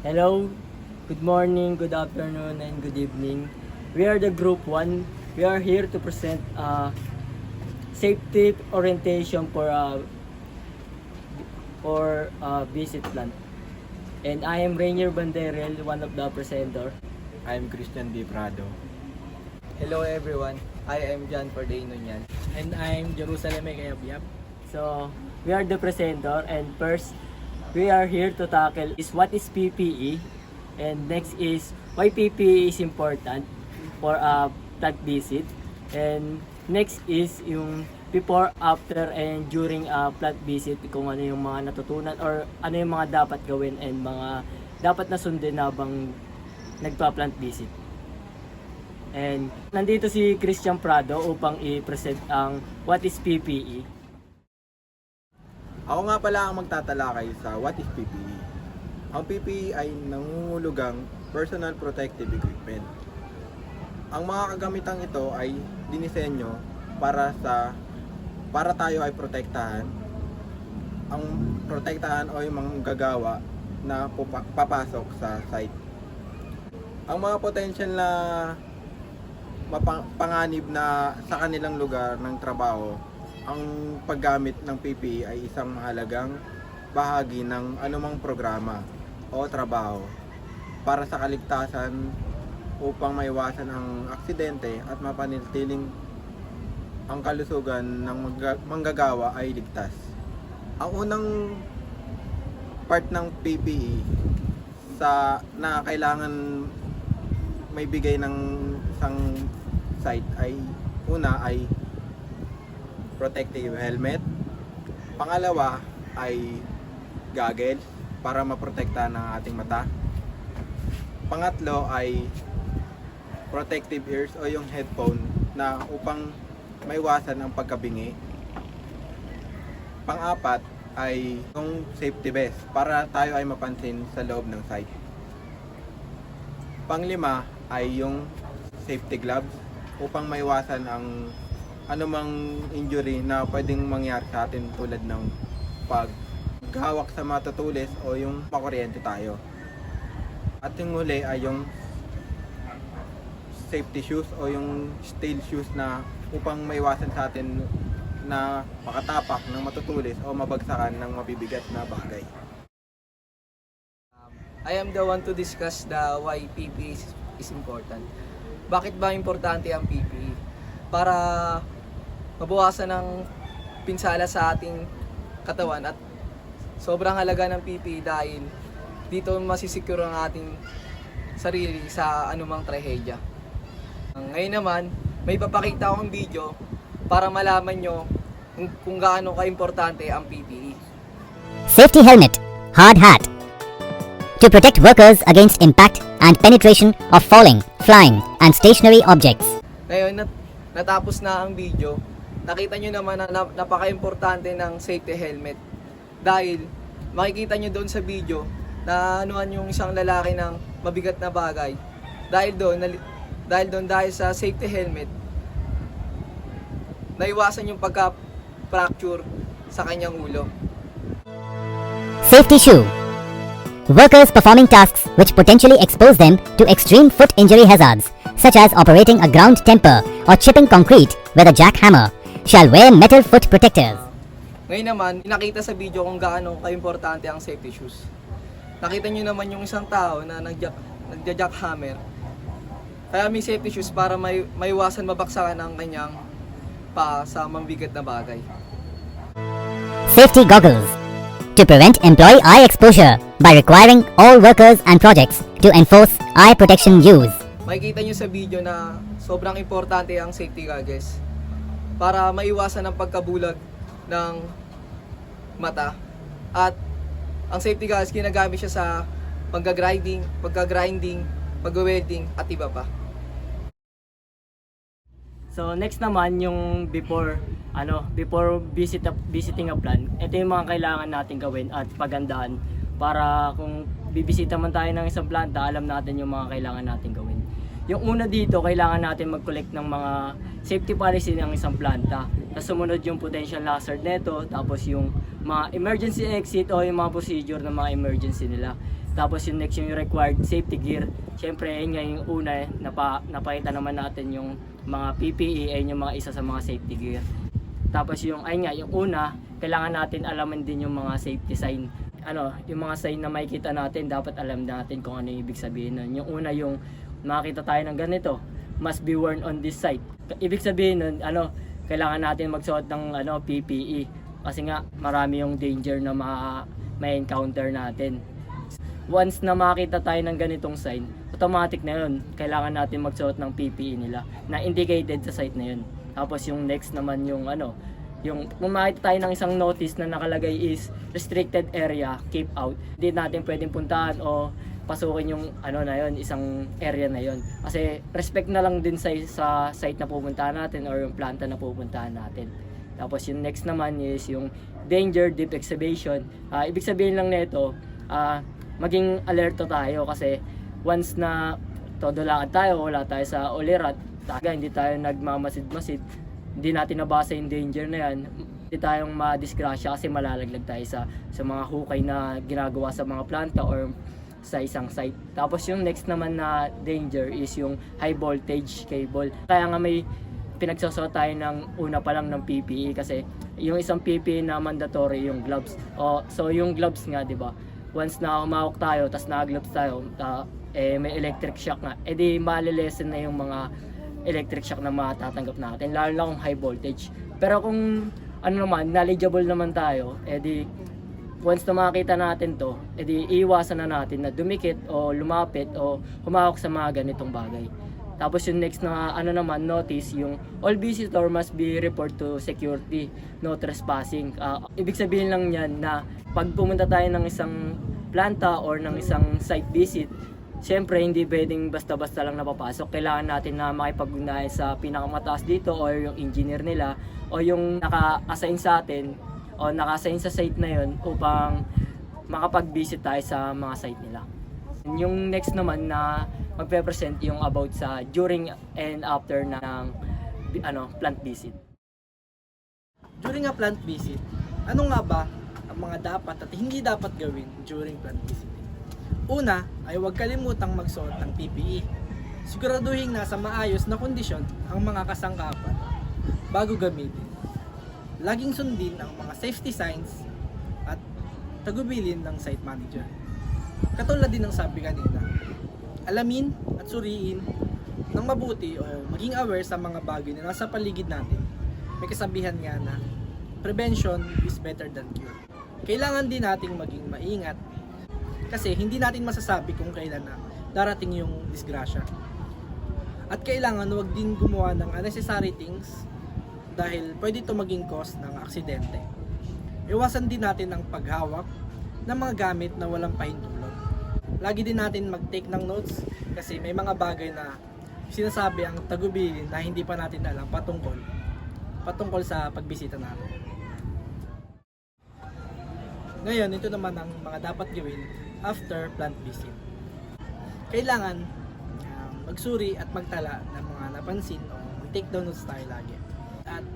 Hello, good morning, good afternoon, and good evening. We are the Group 1. We are here to present safety orientation for visit plan. And I am Rainier Banderel, one of the presenter. I'm Christian D. Prado. Hello everyone, I am John Corday Nunyan. And I'm Jerusalem Kayabyab. So, we are the presenter, and first, we are here to tackle is what is PPE, and next is why PPE is important for a plant visit, and next is yung before, after, and during a plant visit, kung ano yung mga natutunan or ano yung mga dapat gawin and mga dapat na sundin habang nagpa-plant visit. And nandito si Christian Prado upang i-present ang what is PPE. Ako nga pala ang magtatalakay sa what is PPE. Ang PPE ay nangungulugang personal protective equipment. Ang mga kagamitang ito ay dinisenyo para tayo ay protektahan. Ang protektahan o yung mga gagawa na papasok sa site. Ang mga potential na panganib na sa kanilang lugar ng trabaho, ang paggamit ng PPE ay isang mahalagang bahagi ng anumang programa o trabaho para sa kaligtasan upang maiwasan ang aksidente at mapanatiling ang kalusugan ng manggagawa ay ligtas. Ang unang part ng PPE na kailangan may bigay ng isang site ay una ay protective helmet. Pangalawa ay goggles para maprotektahan ang ating mata. Pangatlo ay protective ears o yung headphone na upang maiwasan ang pagkabingi. Pang-apat ay yung safety vest para tayo ay mapansin sa loob ng site. Pang-lima ay yung safety gloves upang maiwasan ang anumang injury na pwedeng mangyari sa atin tulad ng paghawak sa matutulis o yung pakuryente tayo. At yung huli ay yung safety shoes o yung steel shoes na upang maiwasan sa atin na makatapak ng matutulis o mabagsakan ng mabibigat na bagay. I am the one to discuss the why PPE is important. Bakit ba importante ang PPE? Para mabawasan ng pinsala sa ating katawan at sobrang halaga ng PPE dahil dito masisecure ang ating sarili sa anumang trahedya. Ngayon naman, may papakita akong video para malaman nyo kung gaano ka-importante ang PPE. Safety helmet, hard hat. To protect workers against impact and penetration of falling, flying, and stationary objects. Ngayon, natapos na ang video, nakita nyo naman na napaka-importante ng safety helmet. Dahil makikita nyo doon sa video na anuhan yung isang lalaki ng mabigat na bagay. Dahil sa safety helmet, naiwasan yung pagka-fracture sa kanyang ulo. Safety shoe. Workers performing tasks which potentially expose them to extreme foot injury hazards, such as operating a ground temper or chipping concrete with a jackhammer, shall wear metal foot protectors. Ngayon naman, nakita sa video kung gaano ka-importante ang safety shoes. Nakita nyo naman yung isang tao na nagja-jackhammer. Kaya may safety shoes para maiwasan mabaksakan ang kanyang pa sa mabigat na bagay. Safety goggles. To prevent employee eye exposure by requiring all workers and projects to enforce eye protection use. Makikita nyo sa video na sobrang importante ang safety goggles para maiwasan ang pagkabulag ng mata. At ang safety goggles ginagamit siya sa pagga-grinding, pag-welding at iba pa. So next naman yung before visiting a plant. Ito yung mga kailangan natin gawin at pagandahan para kung bibisita man tayo ng isang planta, alam natin yung mga kailangan natin gawin. Yung una dito, kailangan natin mag-collect ng mga safety policy ng isang planta. Tapos sumunod yung potential hazard neto, tapos yung mga emergency exit o yung mga procedure ng mga emergency nila. Tapos yung next yung required safety gear. Siyempre, yun nga yung una, napakita naman natin yung mga PPE, ayun yung mga isa sa mga safety gear. Tapos yung, ayun nga, yung una, kailangan natin alaman din yung mga safety sign. Yung mga sign na makikita natin, dapat alam natin kung ano yung ibig sabihin nun. Yung una, yung makakita tayo ng ganito, must be worn on this site. Ibig sabihin nun, kailangan natin magsuot ng PPE. Kasi nga, marami yung danger na may encounter natin. Once na makita tayo ng ganitong sign, automatic na yun, kailangan natin magsuot ng PPE nila na indicated sa site na yun. Tapos yung next naman yung yung kung makita tayo ng isang notice na nakalagay is restricted area, keep out. Hindi natin pwedeng puntahan o pasukin yung na yun, isang area na yun. Kasi respect na lang din sa site na pupuntahan natin or yung planta na pupuntahan natin. Tapos yung next naman is yung danger, deep excavation. Ibig sabihin lang nito, maging alerto tayo kasi once na todo lakad tayo, wala tayo sa ulirat, hindi tayo nagmamasid-masid, hindi natin nabasa yung danger na yan, hindi tayong madisgrasya kasi malalaglag tayo sa mga hukay na ginagawa sa mga planta or sa isang site. Tapos yung next naman na danger is yung high voltage cable. Kaya nga may pinagsusuot tayo ng una pa lang ng PPE kasi yung isang PPE na mandatory yung gloves. So yung gloves nga, di ba? Once na humawak tayo, tas naka-gloves tayo, may electric shock na, di malilesen na yung mga electric shock na matatanggap natin, lalo na kung high voltage. Pero kung knowledgeable naman tayo, di once na makita natin to, di iiwasan na natin na dumikit o lumapit o humawak sa mga ganitong bagay. Tapos yung next na notice, yung all visitor must be report to security, no trespassing. Ibig sabihin lang yan na pag pumunta tayo ng isang planta or ng isang site visit, siyempre hindi pwedeng basta-basta lang napapasok. Kailangan natin na makipag-ugnayan sa pinakamataas dito or yung engineer nila o yung naka-assign sa atin o naka-assign sa site na yun upang makapag-visit tayo sa mga site nila. Yung next naman na magpe-present yung about sa during and after ng plant visit. During a plant visit, ano nga ba ang mga dapat at hindi dapat gawin during plant visit? Una ay huwag kalimutang magsuot ng PPE. Siguraduhin nasa maayos na kondisyon ang mga kasangkapan bago gamitin. Laging sundin ang mga safety signs at tagubilin ng site manager. Katulad din ng sabi kanina, alamin at suriin ng mabuti o maging aware sa mga bagay na nasa paligid natin. May kasabihan nga na prevention is better than cure. Kailangan din nating maging maingat kasi hindi natin masasabi kung kailan na darating yung disgrasya. At kailangan huwag din gumawa ng unnecessary things dahil pwede ito maging cause ng aksidente. Iwasan din natin ang paghawak ng mga gamit na walang pahintulot. Lagi din natin mag-take ng notes kasi may mga bagay na sinasabi ang tagubilin na hindi pa natin alam patungkol sa pagbisita natin. Ngayon, ito naman ang mga dapat gawin after plant visit. Kailangan magsuri at magtala ng mga napansin o mag-take down notes tayo lagi. At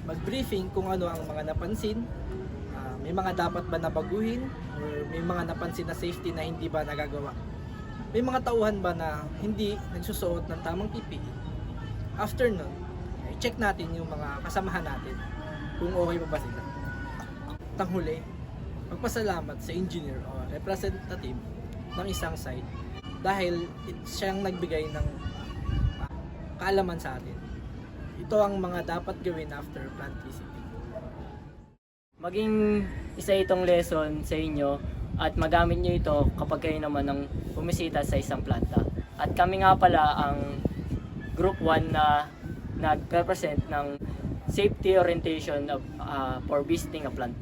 mag-briefing kung ano ang mga napansin, may mga dapat ba na baguhin or may mga napansin na safety na hindi ba nagagawa. May mga tauhan ba na hindi nagsusuot ng tamang PPE. After nun, i-check natin yung mga kasamahan natin kung okay pa ba sila. Tanghuli, magpasalamat sa engineer o representative ng isang site dahil siyang nagbigay ng kaalaman sa atin. Ito ang mga dapat gawin after plant visit. Maging isa itong lesson sa inyo at magamit nyo ito kapag kayo naman ang bumisita sa isang planta. At kami nga pala ang Group 1 na nag-represent ng safety orientation for visiting a plant.